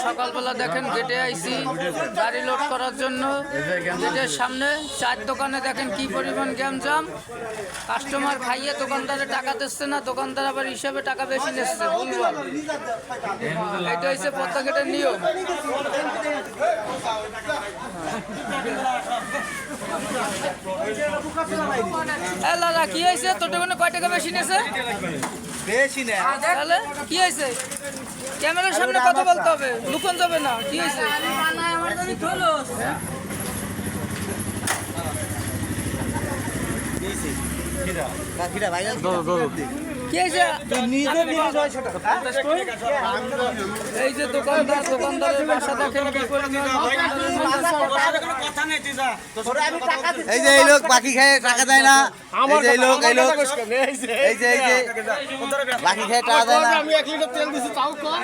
সকালবেলা দেখেন গেটে আইছি গাড়ি লোড করার জন্য। গেটের সামনে চার দোকানে দেখেন কি পরিমাণ গ্যামজাম। কাস্টমার খাইয়ে দোকানদারে টাকা দিচ্ছে না, দোকানদার আবার হিসাবে টাকা বেশি নিচ্ছে। ভুলভাল, এটা হচ্ছে পদ্মা গেটের নিয়ম। লালা কি হয়েছে? তোর দোকানে কয় টাকা বেশি নিয়েছে? বেশি না। তাহলে কি হয়েছে? ক্যামেরার সামনে কথা বলতে হবে, লুকন যাবে না। কি হয়েছে? কি হয়েছে? এই যে দোকানদারের বাসা দেখেন কি পরিমাণ। এই যে এই লোক বাকি খেয়ে টাকা দেয় না। এই যে এই লোক এই যে বাকি খেয়ে টাকা দেয় না। আমি 1 লিটার তেল দিছি তাও কম।